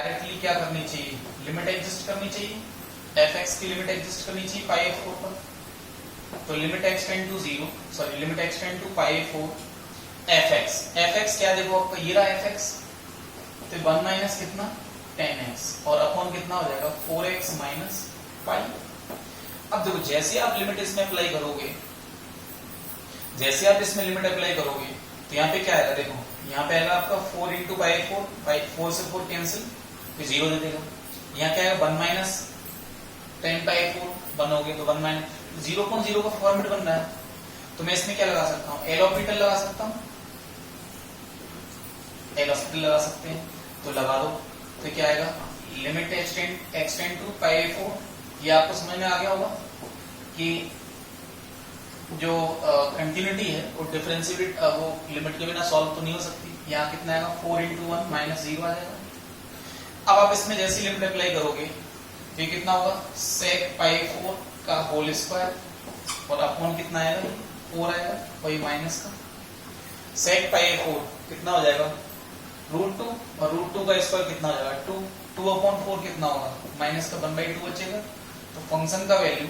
Directly क्या करनी चाहिए, लिमिट एग्जिस्ट करनी चाहिए, एफ एक्स की लिमिट एग्जिस्ट करनी चाहिए पाई एफ फोर पर। तो limit x tend to zero, sorry limit x tend to pi f four f x क्या देखो आपका ये रहा एफ एक्स, तो 1 माइनस कितना 10x और अपॉन कितना हो जाएगा 4x माइनस पाई। अब देखो जैसे आप लिमिट इसमें अप्लाई करोगे, जैसे आप इसमें लिमिट अप्लाई करोगे तो यहाँ पे क्या आएगा, देखो यहाँ पे आएगा आपका 4 इंटू पाई 4 से 4 कैंसिल, फिर 0 दे देगा। यहाँ क्या आएगा 1 माइनस 10 पाई 4 1 हो गया, तो 1 माइनस 0.0 का फॉर्मेट बन रहा है, तो मैं इसमें क्या लगा सकता हूँ, एल ऑर्बिटल लगा सकता हूँ, एल ऑर्बिटल लगा सकते हैं, तो लगा दो। तो क्या आएगा लिमिट एक्सटेंड टू पाई 4, ये आपको समझ में आ गया होगा कि जो कंटिन्यूटी है वो डिफरेंशिएट वो लिमिट के बिना सॉल्व तो नहीं हो सकती। यहाँ कितना आएगा 4 इंटू 1 माइनस 0 आ जाएगा। अब आप इसमें जैसी लिमिट अप्लाई करोगे तो ये कितना होगा सेक पाई 4 का होल स्क्वायर और अपॉन कितना आएगा 4 आएगा, वही माइनस का सेक पाई 4 कितना हो जाएगा √2 और √2 का स्क्वायर कितना हो जाएगा 2 अपॉन 4 कितना होगा माइनस का 1/2 बचेगा। तो फंक्शन का वैल्यू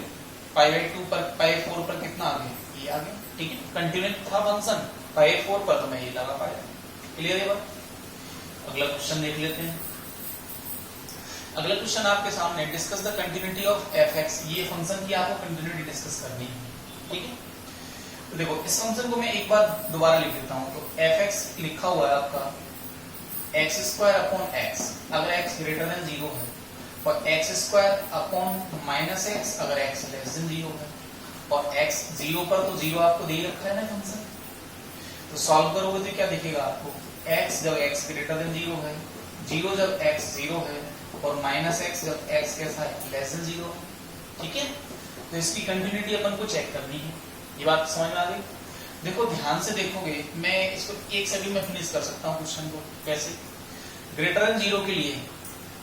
पाई/2 पर पाई 4 पर कितना आ गया, ये आ गया। ठीक है, कंटिन्यूस था फंक्शन पाई 4 पर, तो मैं ये लगा पाया। क्लियर है बात। अगला क्वेश्चन देख लेते हैं। अगला क्वेश्चन आपके सामने, discuss the continuity of F x. ये फंक्शन की आपको कंटिन्यूटी डिस्कस करनी है। ठीक है, तो देखो इस फंक्शन को मैं एक बार दोबारा लिख देता हूं। तो एफ एक्स लिखा हुआ है आपका एक्स स्क्वायर अपॉन एक्स अगर एक्स ग्रेटर देन 0 है, और x square upon minus x अगर एक्स लेस देन 0 है, और एक्स 0 पर तो 0 आपको दे रखा है ना फंक्शन। तो सॉल्व करोगे तो क्या दिखेगा आपको, एक्स जब एक्स ग्रेटर देन 0 है, 0 जब एक्स 0 है, और माइनस एक्स जब एक्स कैसा है लेस देन 0। ठीक है, तो इसकी कंटिन्यूटी अपन को चेक करनी है। ये बात समझ में आ गई। देखो ध्यान से देखोगे, मैं इसको एक सेकंड में फिनिश कर सकता हूँ क्वेश्चन को। कैसे, ग्रेटर देन 0 के लिए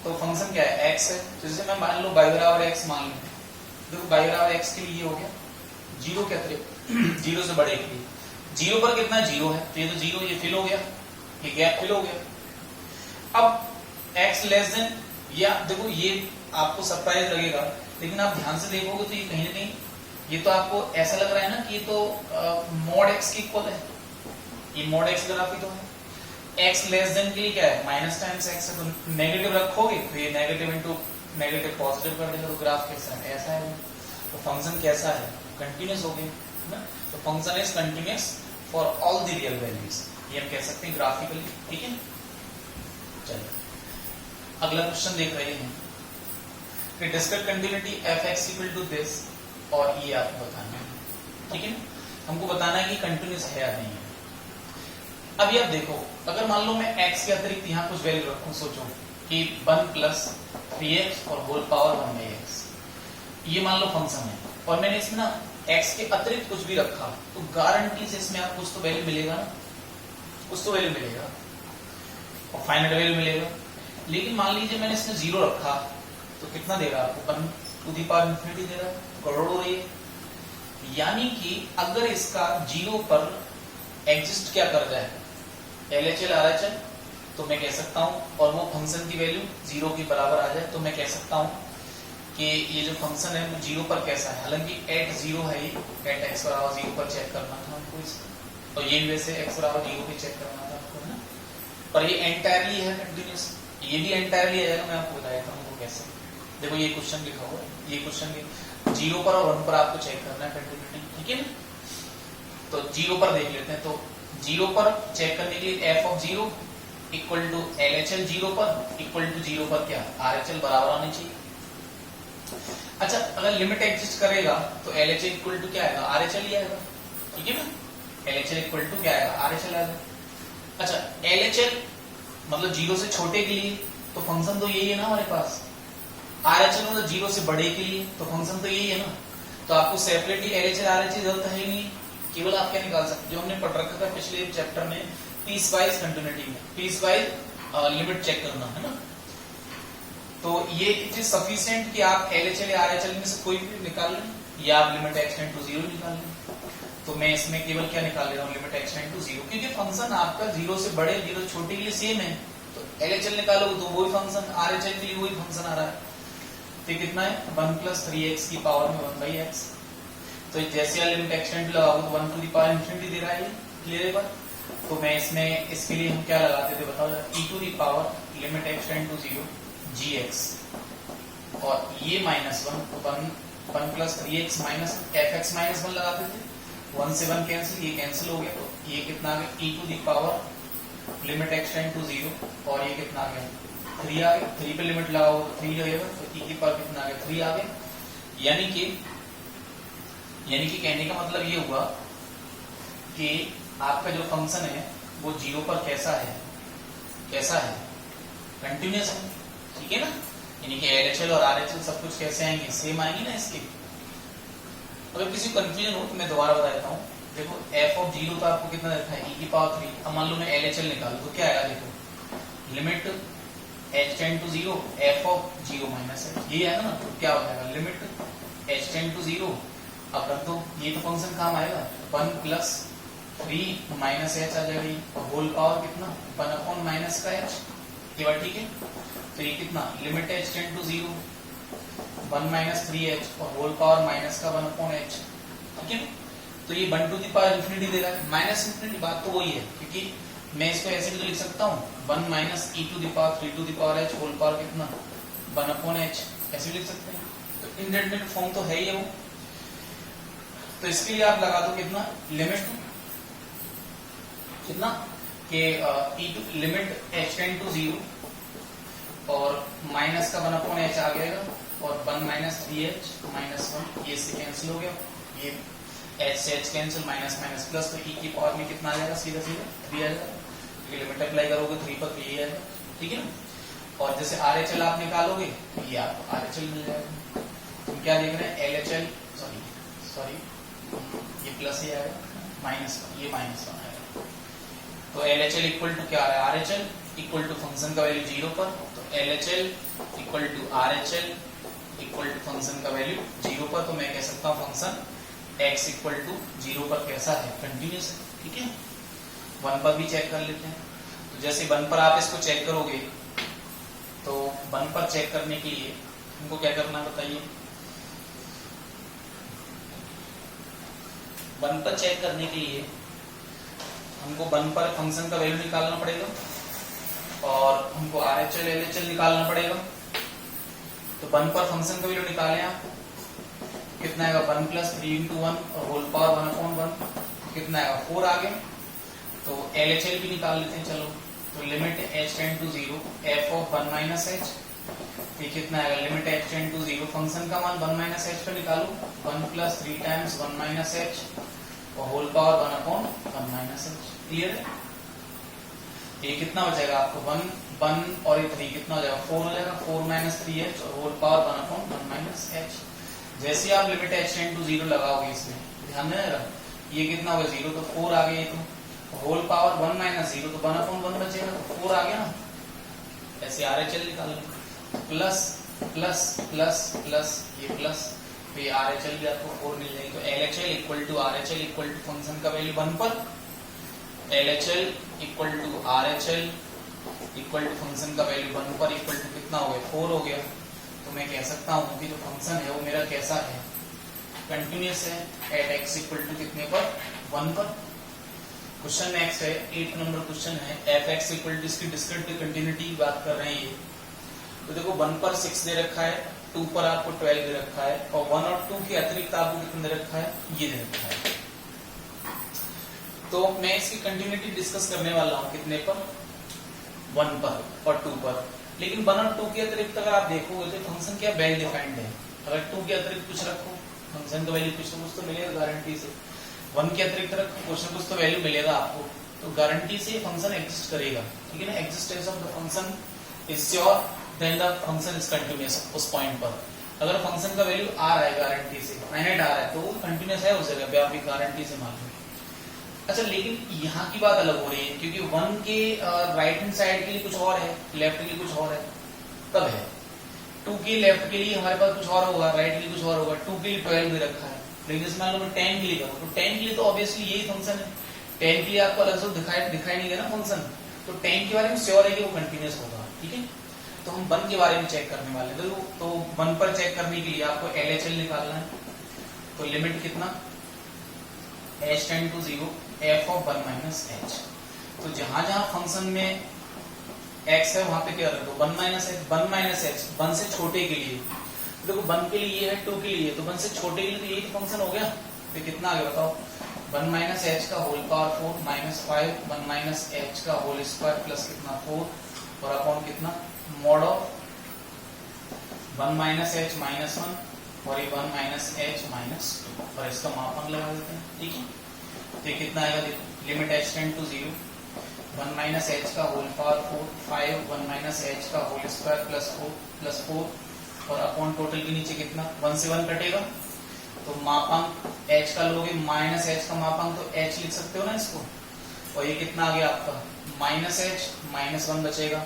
तो फंक्शन क्या है x है, तो जैसे मैं मान लो y बराबर x मान लूं। देखो y बराबर x के लिए ये हो गया 0 क्या तरह 0 से बड़े के लिए, 0 पर कितना 0 है, तो ये तो 0 ये फिल हो गया, ये गैप फिल हो गया। अब x लेस देन, या देखो ये आपको सरप्राइज लगेगा, लेकिन आप ध्यान से देखोगे तो ये कहीं ना कहीं ये तो आपको ऐसा लग रहा है ना कि ये तो मॉड x की इक्वल है, ये मॉड x ग्राफ ही तो है। x लेस देन के लिए क्या है माइनस टाइम्स x है, तो नेगेटिव रखोगे तो ये नेगेटिव इंटू नेगेटिव पॉजिटिव कर देगा, तो ग्राफ कैसा है ऐसा है। तो फंक्शन कैसा है कंटिन्यूअस हो गया ना। तो function is continuous for all the real values, ये हम कह सकते हैं ग्राफिकली। ठीक है, चलिए अगला क्वेश्चन देख रहे हैं कि discuss continuity f x equal to this, और ये आपको बताना है। ठीक है, हमको बताना है कि कंटिन्यूअस है या नहीं है। अब ये आप देखो, अगर मान लो मैं x के अतिरिक्त यहाँ कुछ वैल्यू रखूं, सोचो कि 1 प्लस 3x और होल पावर 1/x, ये मान लो फंक्शन है, और मैंने इसमें ना x के अतिरिक्त कुछ भी रखा, तो गारंटी से इसमें आपको कुछ तो वैल्यू मिलेगा ना, कुछ तो वैल्यू मिलेगा और फाइनाइट वैल्यू मिलेगा। लेकिन मान लीजिए मैंने इसमें 0 रखा, तो कितना दे रहा है आपको 1 टू द पावर इंफिनिटी दे रहा है, करोड़ हो रही है। यानी कि अगर इसका 0 पर एग्जिस्ट क्या कर जाए LHL RHL, तो मैं कह सकता हूं, और वो फंक्शन की वैल्यू 0 के बराबर आ जाए, तो मैं कह सकता हूं कि ये जो फंक्शन है वो 0 पर कैसा है। हालांकि एट 0 है, ये एट x बराबर 0 पर चेक करना था हमको इसको, और ये वैसे x बराबर 0 पे चेक करना था आपको, है ना। पर ये एंटायरली है कंटिन्यूअस, ये भी एंटायरली आएगा, मैं आपको बताया था हमको कैसे। देखो ये क्वेश्चन लिखा हुआ है, ये क्वेश्चन के 0 पर और 1 पर आपको चेक करना है कंटिन्यूटी। ठीक है, तो 0 पर देख लेते हैं। तो 0 पर चेक करने के लिए f of 0 equal to LHL 0 पर इक्वल टू 0 पर क्या RHL बराबर होनी चाहिए। अच्छा, अगर लिमिट एग्जिस्ट करेगा तो LHL इक्वल टू क्या आएगा RHL ही आएगा। ठीक है ना, LHL इक्वल टू क्या आएगा RHL आएगा। अच्छा, LHL मतलब 0 से छोटे के लिए तो फंक्शन तो यही है ना हमारे पास, RHL मतलब 0 से बड़े के लिए तो फंक्शन तो यही है ना। तो आपको सेपरेटली LHL RHL जरूरत है ही नहीं, केवल आप क्या निकाल सकते, जो हमने पढ़ रखा था पिछले चैप्टर में पीस वाइज कंटिन्यूटी में, पीस वाइज लिमिट चेक करना, है ना। तो ये इट इज सफिशिएंट कि आप LHL या RHL में से कोई भी निकाल लें, या आप लिमिट एक्सटेंड टू 0 निकाल लें। तो मैं इसमें केवल क्या निकाल ले रहा हूँ लिमिट एक्सटेंड टू 0, क्योंकि फंक्शन आपका 0 से बड़े 0 छोटे के लिए सेम है, तो LHL निकालोगे तो वही फंक्शन, RHL के लिए वही फंक्शन आ रहा है। तो कितना है 1 + 3x की पावर में 1/x। तो जैसे लिमिट एक्सटेंड लगाओगे तो 1 टू द पावर इंफिनिटी दे रहा है, क्लियर है बात। तो मैं इसमें इसके लिए हम क्या लगाते थे बताओ, e to the power limit x tend to 0 gx और ये -1 + 3x माइनस fx -1 लगाते थे। 1 से 1 कैंसिल, ये कैंसिल हो गया, तो ये कितना आ गया e to the power limit x tend to 0 और ये कितना आ गया 3 आ गया। 3 पे लिमिट लगाओ तो 3 लगेगा, तो e की पावर कितना आ गया 3 आ गया। यानी कि कहने का मतलब ये हुआ कि आपका जो फंक्शन है वो 0 पर कैसा है कंटिन्यूअस है, ठीक है ना। यानी कि LHL और RHL सब कुछ कैसे आएंगे, सेम आएंगे ना इसके। अगर किसी को कंफ्यूजन हो तो मैं दोबारा बता देता हूँ। देखो f(0) तो आपको कितना देखा है e की पावर 3। अब मान लो मैं LHL निकालूं तो क्या आएगा, देखो limit h tend to 0 f(0) minus h, ये आएगा ना। तो क्या हो जाएगा लिमिट h टेंड टू 0, अब रख दो, ये तो फंक्शन काम आएगा 1 + 3 माइनस h आ जाएगी, होल पावर कितना 1/- का h, ये बात ठीक है। तो ये कितना limit h tend to 0 1 - 3h और होल पावर माइनस का 1/h, ठीक है। तो ये 1 टू द पावर इंफिनिटी दे रहा है, माइनस इंफिनिटी, बात तो वही है, क्योंकि मैं इसको ऐसे भी तो लिख सकता हूँ 1 - e to the power 3 to the power h whole power कितना 1/h, ऐसे लिख सकते हैं। तो इंडेटरमिनेट फॉर्म तो है ही है वो। तो इसके लिए आप लगा दो कितना लिमिट कितना कि लिमिट h टेंड टू 0 और माइनस का 1/h आ गएगा और 1 - 3h -1, ये से कैंसिल हो गया, ये h से h cancel, minus minus plus, तो e की पावर में कितना आ जाएगा सीधा 3 आ जाएगा। ये लिमिट अप्लाई करोगे 3 पर तो ये आएगा, ठीक है ना। और जैसे RHL आप निकालोगे तो ये आपको RHL मिल जाएगा। तुम क्या देख रहे हैं LHL, सॉरी ये प्लस ही आएगा, -1, ये -1 आएगा। तो LHL इक्वल टू क्या आ रहा है, RHL इक्वल टू फंक्शन का वैल्यू 0 पर, तो LHL equal to RHL equal to function का वैल्यू 0 पर। तो मैं कह सकता हूँ फंक्शन x इक्वल टू 0 पर कैसा है, कंटिन्यूअस है, ठीक है। 1 पर भी चेक कर लेते हैं। तो जैसे 1 पर आप इसको चेक करोगे तो 1 पर चेक करने के लिए हमको क्या करना बताइए, 1 पर चेक करने के लिए हमको 1 पर फंक्शन का वैल्यू निकालना पड़ेगा और हमको RHL LHL निकालना पड़ेगा। तो 1 पर फंक्शन का वैल्यू निकालें आप, कितना आएगा 1 + 3 × 1 और होल पावर 1/1, कितना आएगा 4 आ गया। तो LHL भी निकाल लेते हैं, चलो। तो limit h tend to 0 f(1 - h), ये कितना आएगा limit h tend to 0, function का मान 1 - h पे निकालो, 1 + 3 टाइम्स 1 - h और होल पावर 1/1 - h, क्लियर है। ये कितना हो जाएगा आपको 1 और 3 कितना हो जाएगा 4 हो जाएगा, 4 - 3h और होल पावर 1/1 - h। जैसे आप लिमिट h टेंड टू 0 लगाओगे, इसमें ध्यान देना, ये कितना होगा 0, तो 4 आ गया, तो होल पावर 1 - 0 तो 1/1 बचेगा, तो 4 आ गया ना। ऐसे RHL निकाल लो, प्लस प्लस प्लस प्लस ये प्लस, तो ये RHL भी आपको 4 मिल जाएगी। तो LHL equal to RHL equal to function का वैल्यू 1 पर, LHL equal to RHL equal to function का वैल्यू 1 पर इक्वल टू कितना हो गया 4 हो गया। तो मैं कह सकता हूँ कि जो फंक्शन है वो मेरा कैसा है, कंटिन्यूअस है, एट x इक्वल टू कितने पर 1 पर। क्वेश्चन नेक्स्ट है 8 नंबर क्वेश्चन है, f(x) इक्वल टू इसकी डिस्क्रीट कंटिन्यूटी की बात कर रहे हैं ये। तो देखो 1 पर 6 दे रखा है, 2 पर आपको 12 दे रखा है और 1 और 2 के अतिरिक्त आपको कितना दे रखा है, ये दे रखा है। तो मैं इसकी कंटिन्यूटी डिस्कस करने वाला हूँ कितने पर 1 पर और 2 पर। लेकिन 1 और 2 के अतिरिक्त अगर आप देखोगे तो फंक्शन क्या वेल डिफाइंड है। अगर 2 के अतिरिक्त कुछ रखो फंक्शन का वैल्यू कुछ तो मिलेगा गारंटी से, 1 के अतिरिक्त रखो कुछ ना कुछ तो वैल्यू मिलेगा आपको, तो गारंटी से फंक्शन एग्जिस्ट करेगा, ठीक है ना। Existence of the function is sure then the function is continuous. उस पॉइंट पर अगर फंक्शन का वैल्यू आ रहा है गारंटी से, फाइनाइट आ रहा है, तो वो कंटिन्यूअस है उस जगह पे, आप गारंटी से मान लो। अच्छा, लेकिन यहाँ की बात अलग हो रही है, क्योंकि 1 के राइट हैंड साइड के लिए कुछ और है, लेफ्ट के लिए कुछ और है, तब है 2 के लेफ्ट के लिए हमारे पास कुछ और होगा, राइट के लिए कुछ और होगा, 2 के लिए 12 भी रखा है। लेकिन जैसे मान लो मैं 10 के लिए करूँ, तो 10 के लिए तो ऑब्वियसली यही फंक्शन है, 10 के लिए आपको अलग से दिखाई नहीं देना फंक्शन, तो तो tan के बारे में श्योर है कि वो कंटिन्यूअस होगा, ठीक है। तो हम 1 के बारे में चेक करने वाले हैं। तो 1 पर चेक करने के लिए आपको LHL निकालना है। तो लिमिट कितना, h tend to 0 f of 1 minus h। तो जहां जहां फंक्शन में x है वहां पे क्या रखो 1 माइनस h। 1 माइनस h 1 से छोटे के लिए, देखो 1 के लिए है 2 के लिए, तो 1 से छोटे के लिए तो यही तो फंक्शन हो गया। तो कितना आगे बताओ, 1 माइनस h का whole power 4 minus 5 1 minus h का होल स्क्वायर प्लस कितना 4 और अपॉन कितना mod of 1 minus h minus 1 और ये 1 माइनस h माइनस 2 और इसका मापांक लगा देते हैं, ठीक है। तो ये कितना आएगा, देखो limit h tend to 0 1 minus h का होल पावर 4 5 1 माइनस h का होल स्क्वायर प्लस 4 और अपॉन टोटल के नीचे कितना 1 से 1 कटेगा, तो मापांक h का लोगे माइनस h का मापांक तो h लिख सकते हो ना इसको। और ये कितना आ गया आपका माइनस h माइनस 1 बचेगा,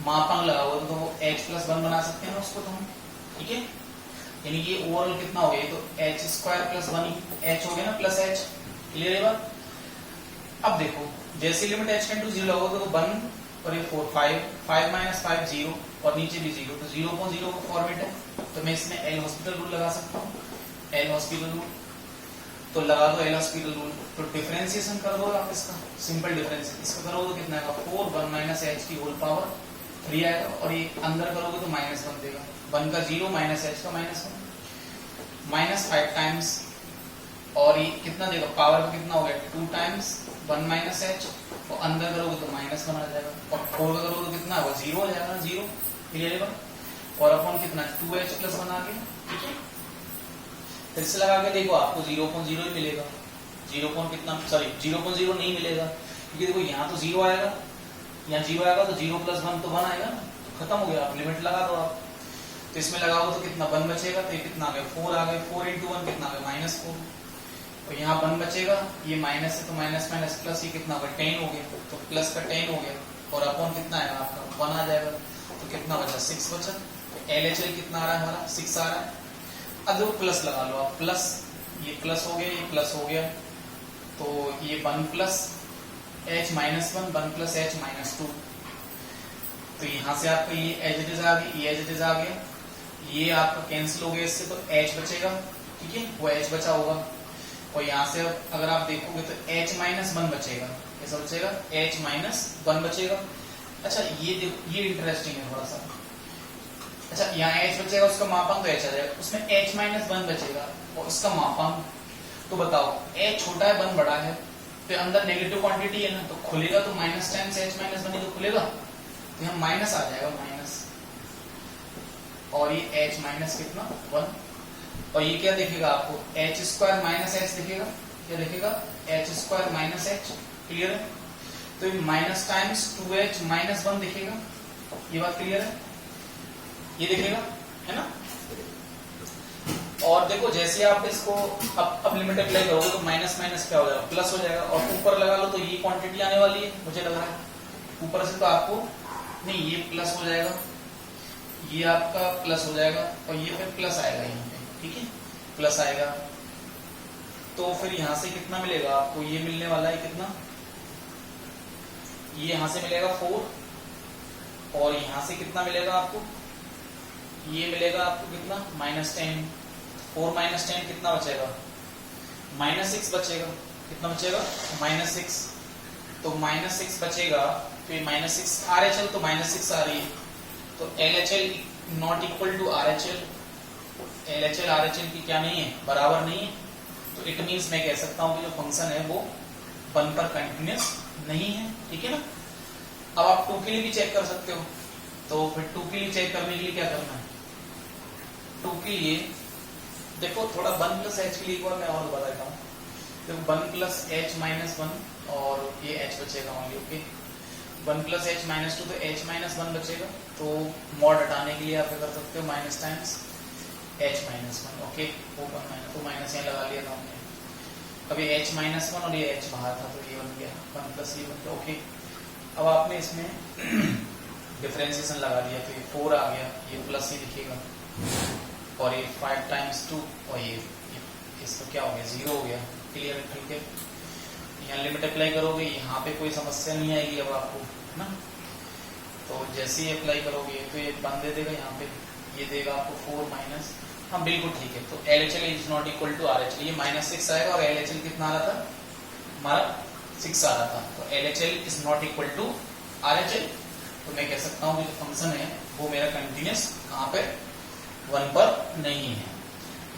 मापांक लगाओ तो h प्लस 1 बना सकते हैं ना उसको तो हम, ठीक है। यानी कि ओवरऑल कितना हो गया, तो h स्क्वायर प्लस 1 h हो गया ना प्लस h, क्लियर है बात। अब देखो जैसे लिमिट h टेंड टू 0 लगाओगे तो 1 और ये 4 5 माइनस 5 0 और नीचे भी 0, तो 0.0 का फॉर्मेट है, तो मैं इसमें एल हॉस्पिटल रूल लगा सकता हूँ। एल हॉस्पिटल रूल तो लगा दो, एल हॉस्पिटल रूल। तो डिफरेंशिएशन कर दो आप इसका, सिंपल डिफरेंशिएशन इसका करोगे तो कितना आएगा 4 1 माइनस h की होल पावर 3 आएगा और ये अंदर करोगे तो माइनस 1 देगा, 1 का 0 माइनस h का माइनस 1 माइनस 5 टाइम्स और ये कितना देगा पावर में कितना हो गया 2 टाइम्स 1 माइनस h और अंदर करोगे तो माइनस 1 आ जाएगा और 4 का करोगे तो कितना होगा 0 हो जाएगा, 0 क्लियर है। और अपॉन कितना 2h प्लस 1 आ गया, ठीक है। फिर से लगा के देखो आपको 0.0 ही मिलेगा, 0. कितना सॉरी 0.0 नहीं मिलेगा क्योंकि देखो यहाँ तो 0 आएगा, यहाँ 0 आएगा तो 0 प्लस 1 तो 1 आएगा ना, तो खत्म हो गया। आप लिमिट लगा दो आप, तो इसमें लगाओगे तो कितना 1 बचेगा, तो ये कितना आ गया 4 आ गया, 4 into 1 कितना आ गया माइनस 4 और यहाँ 1 बचेगा, ये माइनस है तो माइनस माइनस प्लस, ये कितना होगा 10 हो गया, तो प्लस का 10 हो गया और अपॉन कितना आएगा आपका 1 आ जाएगा, तो कितना बचा 6 बचा। LHL कितना आ रहा है हमारा 6 आ रहा है। अब देखो प्लस लगा लो आप, प्लस ये प्लस हो गया, ये प्लस हो गया, तो ये 1 plus h minus 1 1 plus h minus 2, तो यहाँ से आपका ये एज इट इज आ गया, ये एज इट इज आ गया, ये आपका कैंसिल हो गया इससे, तो h बचेगा, ठीक है वो h बचा होगा। और यहाँ से अगर आप देखोगे तो h माइनस 1 बचेगा, कैसा बचेगा h माइनस 1 बचेगा। अच्छा ये देखो ये इंटरेस्टिंग है थोड़ा सा, अच्छा यहाँ h बचेगा उसका मापांक तो h आ जाएगा, उसमें h माइनस 1 बचेगा और उसका मापांक, तो बताओ h छोटा है 1 बड़ा है, तो अंदर नेगेटिव क्वांटिटी है ना, तो खुलेगा तो माइनस टाइम्स h माइनस 1 ही तो खुलेगा, तो यहाँ माइनस आ जाएगा माइनस, और ये h माइनस कितना 1 और ये क्या दिखेगा आपको h स्क्वायर माइनस h दिखेगा, क्या दिखेगा h square minus h, clear है। तो ये माइनस टाइम्स 2h माइनस 1 दिखेगा, ये बात क्लियर है, ये दिखेगा है ना। और देखो जैसे आप इसको अब लिमिट अप्लाई करोगे तो माइनस माइनस क्या हो जाएगा प्लस हो जाएगा, और ऊपर लगा लो तो ये क्वांटिटी आने वाली है, मुझे लग रहा है ऊपर से तो आपको नहीं, ये प्लस हो जाएगा, ये आपका प्लस हो जाएगा और ये फिर प्लस आएगा यहाँ पे, ठीक है प्लस आएगा। तो फिर यहाँ से कितना मिलेगा आपको, ये मिलने वाला है कितना, ये यहाँ से मिलेगा 4 और यहाँ से कितना मिलेगा आपको, ये मिलेगा आपको कितना -10, 4 - 10 कितना बचेगा -6 बचेगा, कितना बचेगा -6, तो -6 बचेगा, तो ये -6 RHL तो -6 आ रही है, तो LHL not equal to RHL, LHL RHL की क्या नहीं है बराबर नहीं है, तो इट मीन्स मैं कह सकता हूँ कि जो फंक्शन है वो 1 पर कंटिन्यूअस नहीं है, ठीक है ना। अब आप 2 के लिए भी चेक कर सकते हो, तो फिर 2 के लिए चेक करने के लिए क्या करना है, 2 के लिए देखो थोड़ा 1 प्लस h के लिए एक बार मैं और बता देता हूँ, देखो 1 प्लस h माइनस 1 और ये h बचेगा only, okay 1 plus h minus 2 तो h माइनस 1 बचेगा, तो मॉड हटाने के लिए आप क्या कर सकते हो minus times h minus 1, okay वो माइनस यहाँ लगा लिया था हमने, अभी h माइनस 1 और ये h बाहर था तो ये बन गया 1 प्लस ये बन गया, ओके। अब आपने इसमें डिफरेंशिएशन लगा दिया तो ये 4 आ गया, ये प्लस ही दिखेगा और ये 5 टाइम्स 2 और ये इसका क्या हो गया 0 हो गया, क्लियर है, ठीक है। यहाँ लिमिट अप्लाई करोगे, यहाँ पे कोई समस्या नहीं आएगी अब आपको, ना। तो जैसे ही अप्लाई करोगे तो ये 1 दे देगा यहाँ पे, ये देगा आपको 4 माइनस, हाँ बिल्कुल ठीक है। तो LHL is not equal to RHL, ये -6 आएगा और LHL कितना आ रहा था हमारा 6 आ रहा था। तो LHL is not equal to RHL। तो मैं कह सकता हूँ कि जो फंक्शन है वो मेरा कंटिन्यूस कहाँ पे 1 पर नहीं है।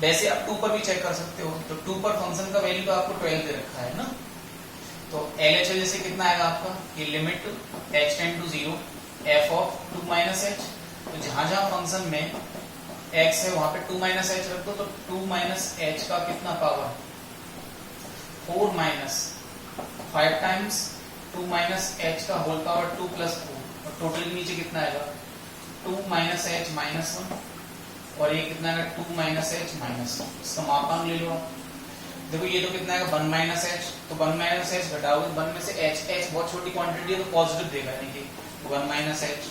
वैसे आप 2 पर भी चेक कर सकते हो। तो 2 पर फंक्शन का वैल्यू तो आपको 12 दे रखा है ना। तो LHL जैसे कितना आएगा आपका, ये limit h tend to 0 f of 2 minus h। तो जहां जहां फंक्शन में x है वहां पे 2 माइनस h रख दो। तो 2 माइनस h का कितना power 4 minus 5 times 2 minus h का होल पावर 2 प्लस 4, और टोटल के नीचे कितना आएगा 2 माइनस h माइनस 1, और ये कितना आएगा 2 माइनस h माइनस 1। इसका मापांक ले लो आप। देखो ये तो कितना आएगा 1 माइनस h, तो 1 माइनस h घटाओ 1 में से h बहुत छोटी क्वांटिटी है तो पॉजिटिव देगा, यानी कि 1 माइनस h।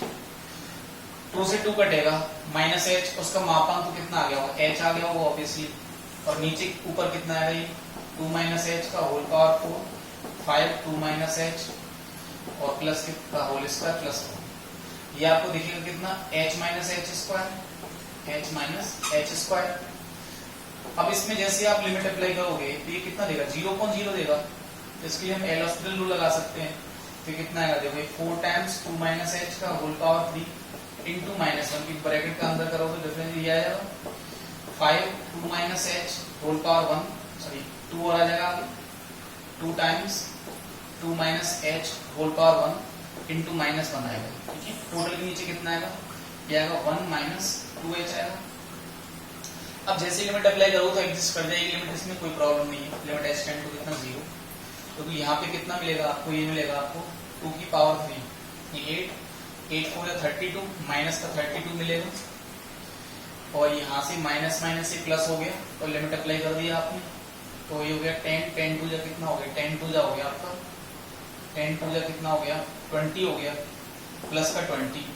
2 से 2 कटेगा माइनस h, उसका मापांक तो कितना आ गया होगा h आ गया होगा ऑब्वियसली, और नीचे ऊपर कितना आएगा ये 2 माइनस h का होल पावर 4 5 2 माइनस h और प्लस कितना होल स्क्वायर प्लस 4। ये आपको देखिएगा कितना h माइनस h स्क्वायर। अब इसमें जैसे आप लिमिट अप्लाई करोगे तो ये कितना देगा 0.0 देगा। तो इसके लिए हम एल हॉस्पिटल रूल लगा सकते हैं। तो कितना आएगा देखो 4 टाइम्स 2 माइनस h का होल पावर 3 इंटू माइनस 1 की ब्रैकेट का अंदर करोगे तो डिफरेंस ये आएगा 5 2 minus h whole power 1 sorry 2 और आ जाएगा 2 times 2 minus h whole power 1 into minus 1 आएगा। ठीक है, टोटल के नीचे कितना आएगा ये आएगा 1 माइनस 2h आएगा। अब जैसे लिमिट अप्लाई करो तो एग्जिस्ट कर जाएगी लिमिट, इसमें कोई प्रॉब्लम नहीं है। लिमिट h टेंड टू कितना 0, तो यहाँ पे कितना मिलेगा आपको, ये मिलेगा आपको 2 की पावर 3, ये 8 4 या 32 माइनस का 32 मिलेगा, और यहाँ से माइनस माइनस से प्लस हो गया और लिमिट अप्लाई कर दिया आपने। तो ये हो गया 10 10 2 जा कितना हो गया 10 2 जा हो गया आपका 10 2 जा कितना हो गया 20 हो गया प्लस का 20,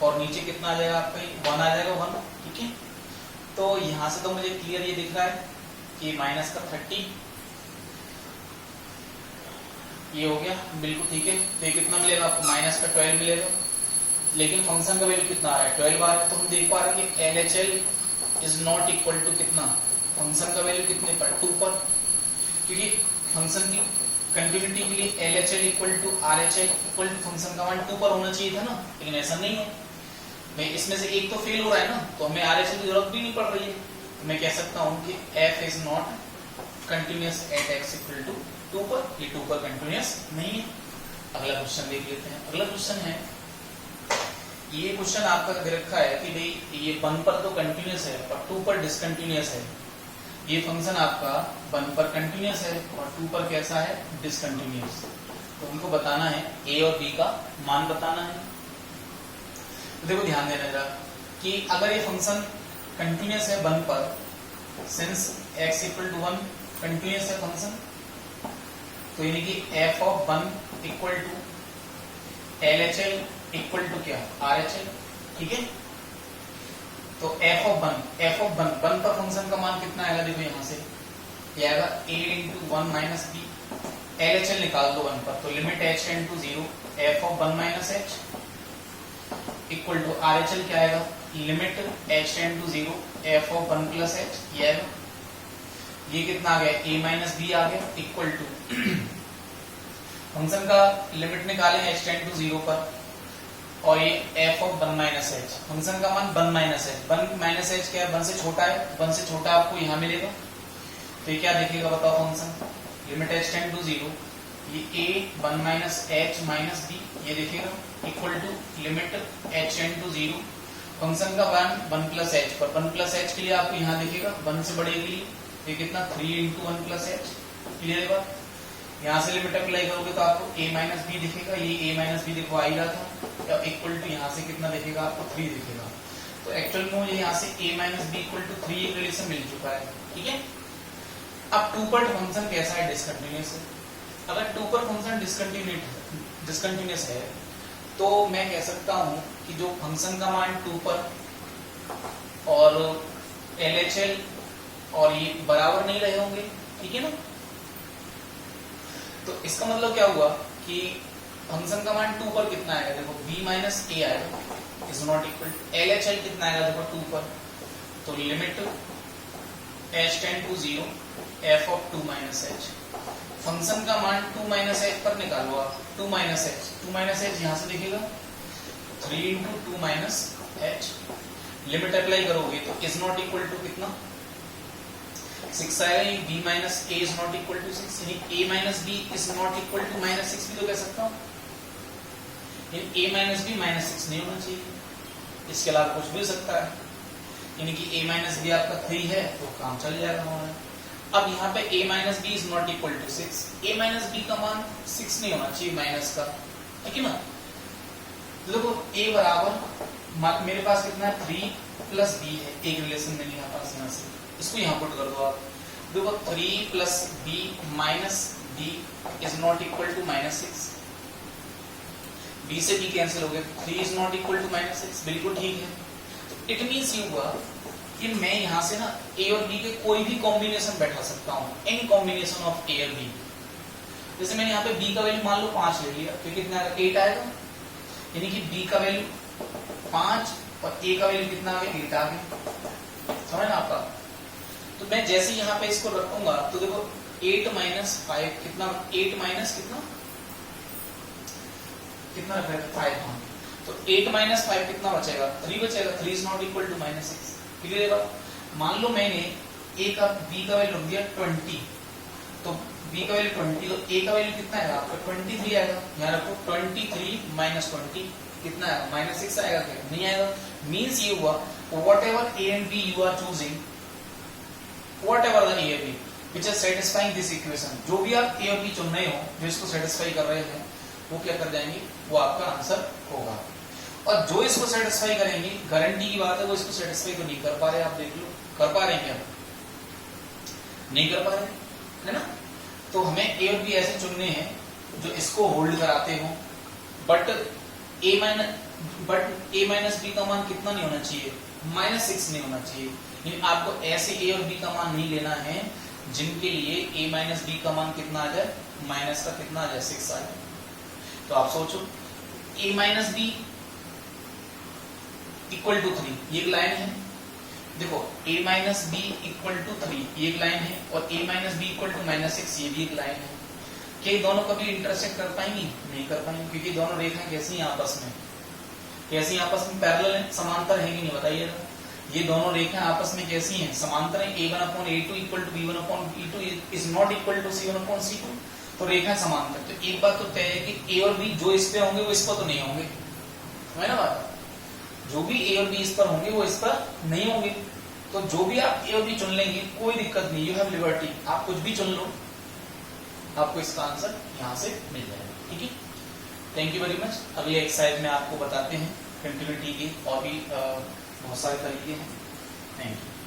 और नीचे कितना आ जाएगा आपका 1 आ जाएगा 1। ठीक है, तो यहां से तो मुझे क्लियर ये दिख रहा है कि माइनस का 30 ये हो गया बिल्कुल ठीक है। तो ये कितना मिलेगा आपको माइनस का 12 मिलेगा, लेकिन फंक्शन का वैल्यू कितना आ रहा है 12 आ रहा है। तो हम देख पा रहे हैं कि LHL is not equal to कितना, फंक्शन का वैल्यू कितने पर 2 पर, क्योंकि फंक्शन की कंटिन्यूटी के लिए LHL equal to RHL equal to function का मान 2 पर होना चाहिए था ना, लेकिन ऐसा नहीं है। मैं इसमें से एक तो फेल हो रहा है ना, तो हमें RHL की जरूरत भी नहीं पड़ रही है। तो मैं कह सकता हूं कि f is not continuous at x equal to 2 पर, ये 2 पर कंटिन्यूअस नहीं है। अगला क्वेश्चन देख लेते हैं। अगला क्वेश्चन है, ये क्वेश्चन आपका दे रखा है कि भाई ये 1 पर तो कंटिन्यूअस है और 2 पर डिसकंटिन्यूअस है। ये फंक्शन आपका 1 पर कंटिन्यूअस है और 2 पर कैसा है डिसकंटिन्यूअस। तो उनको बताना है a और b का मान बताना है। तो देखो ध्यान देना जरा कि अगर ये फंक्शन कंटिन्यूअस है 1 पर, since x equal to 1 continuous है फंक्शन, तो यानी कि f of 1 equal to LHL equal to क्या RHL। ठीक है, तो f ऑफ 1 पर फंक्शन का मान कितना आएगा, देखो यहां से ये आएगा a into 1 minus b। LHL निकाल दो 1 पर, तो limit h tend to 0 f of 1 minus h equal to RHL क्या आएगा limit h tend to 0 f of 1 plus h, ये आएगा। ये कितना आ गया a माइनस b आ गया इक्वल टू फंक्शन का लिमिट निकाले h टेंड टू 0 पर, और ये f of 1 minus h, function का मान 1 माइनस h। 1 माइनस h क्या है 1 से छोटा है, 1 से छोटा आपको यहाँ मिलेगा। तो ये क्या देखेगा बताओ, function limit h tend to 0 ये a 1 minus h minus b ये देखेगा equal to limit h tend to 0 function का 1 प्लस h पर। 1 प्लस h के लिए आपको यहाँ देखेगा 1 से बड़े के लिए ये कितना 3 इंटू 1 प्लस h। क्लियर है बात, यहाँ से लिमिट अप्लाई करोगे तो आपको a माइनस बी दिखेगा, ये a माइनस बी देखो आ ही रहा था, इक्वल टू यहाँ से कितना दिखेगा आपको 3 दिखेगा। तो एक्चुअल में मुझे यहाँ से a minus B equal to 3 relation मिल चुका है। ठीक है, अब 2 पर फंक्शन कैसा है डिसकंटिन्यूअस है। अगर 2 पर फंक्शन डिसकंटिन्यूअस है तो मैं कह सकता हूँ कि जो फंक्शन का मान 2 पर और LHL और ये बराबर नहीं रहे होंगे। ठीक है ना, तो इसका मतलब क्या हुआ कि फंक्शन का मान 2 पर कितना आएगा, देखो b माइनस ए आएगा, इज नॉट इक्वल LHL कितना आएगा, देखो 2 पर, तो limit h tend to 0 f of 2 minus h, function का मान 2 माइनस h पर निकालो आप, 2 माइनस h यहां से दिखेगा 3 into 2 minus h, limit apply करोगे तो इज नॉट इक्वल टू कितना 6 आएगा, b minus a is not equal to 6, यानी a minus b is not equal to minus 6 भी तो कह सकता हूं, यानी a माइनस b माइनस 6 नहीं होना चाहिए, इसके अलावा कुछ भी हो सकता है, यानी कि a माइनस b आपका 3 है तो काम चल जाएगा हमारा। अब यहाँ पे a minus b is not equal to 6, a minus b का मान 6 नहीं होना चाहिए माइनस का, है कि ना। देखो a बराबर मेरे पास कितना है 3 प्लस b है, एक रिलेशन में यहाँ पास, यहाँ से इसको यहाँ पुट कर दो आप, देखो 3 plus b minus b is not equal to minus 6, b से b कैंसिल हो गया, 3 is not equal to minus 6, बिल्कुल ठीक है। तो इट मीन्स ये हुआ कि मैं यहाँ से ना a और b के कोई भी कॉम्बिनेशन बैठा सकता हूँ, एनी कॉम्बिनेशन ऑफ a और b। जैसे मैंने यहाँ पे b का वैल्यू मान लो 5 ले लिया, तो कितना आएगा 8 आएगा, यानी कि b का वैल्यू 5 और a का वैल्यू कितना आ गया 8 आ गया, समझ ना आपका। तो मैं जैसे यहाँ पे इसको रखूंगा तो देखो 8 माइनस 5 कितना, 8 माइनस कितना कितना रख रहे 5, हाँ, तो 8 माइनस 5 कितना बचेगा 3 बचेगा, 3 is not equal to minus 6, clear है। मान लो मैंने a का b का वैल्यू रख दिया 20, तो b का वैल्यू 20, तो a का वैल्यू कितना आएगा आपका 23 आएगा, यहाँ रखो 23 माइनस 20 कितना आएगा माइनस 6 आएगा, क्या नहीं आएगा। मीन्स ये हुआ whatever a and b you are choosing, whatever the a and b which is satisfying this equation, जो भी आप a और b चुन रहे हो जो इसको सेटिस्फाई कर रहे हैं वो क्या कर जाएंगे, वो आपका आंसर होगा। और जो इसको सेटिस्फाई करेंगे, गारंटी की बात है वो इसको सेटिस्फाई तो नहीं कर पा रहे, आप देख लो कर पा रहे हैं क्या, नहीं कर पा रहे, है ना। तो हमें a और b ऐसे चुनने हैं जो इसको होल्ड कराते हो, बट a माइनस b का मान कितना नहीं होना चाहिए, माइनस 6 नहीं होना चाहिए। यानी आपको ऐसे a और b का मान नहीं लेना है जिनके लिए a माइनस b का मान कितना आ जाए, माइनस का कितना आ जाए 6 आ जाए। तो आप सोचो a minus b equal to 3, ये एक लाइन है, देखो a minus b equal to 3 ये एक लाइन है, और a minus b equal to minus 6 ये भी एक लाइन है। क्या ये दोनों कभी इंटरसेक्ट कर पाएंगी, नहीं कर पाएंगी, क्योंकि दोनों रेखाएं कैसी हैं आपस में, कैसी आपस में पैरेलल है, समांतर है कि नहीं बताइए। ये दोनों रेखाएं आपस में कैसी हैं, समांतर है, a1/a2 equal to b1/b2 is not equal to c1/c2, तो रेखाएं समांतर। तो एक बात तो तय है कि a और b जो इस पे होंगे वो इस पर तो नहीं होंगे, है ना बात, जो भी a और b इस पर होंगे वो इस पर नहीं होंगे। तो जो भी आप a और b चुन लेंगे कोई दिक्कत नहीं, यू हैव लिबर्टी, आप कुछ भी चुन लो, आपको इसका आंसर यहाँ से मिल जाएगा, ठीक है। Thank you very much. अगले एक्सरसाइज में आपको बताते हैं कंटिन्यूटी के और भी बहुत सारे तरीके हैं। Thank you.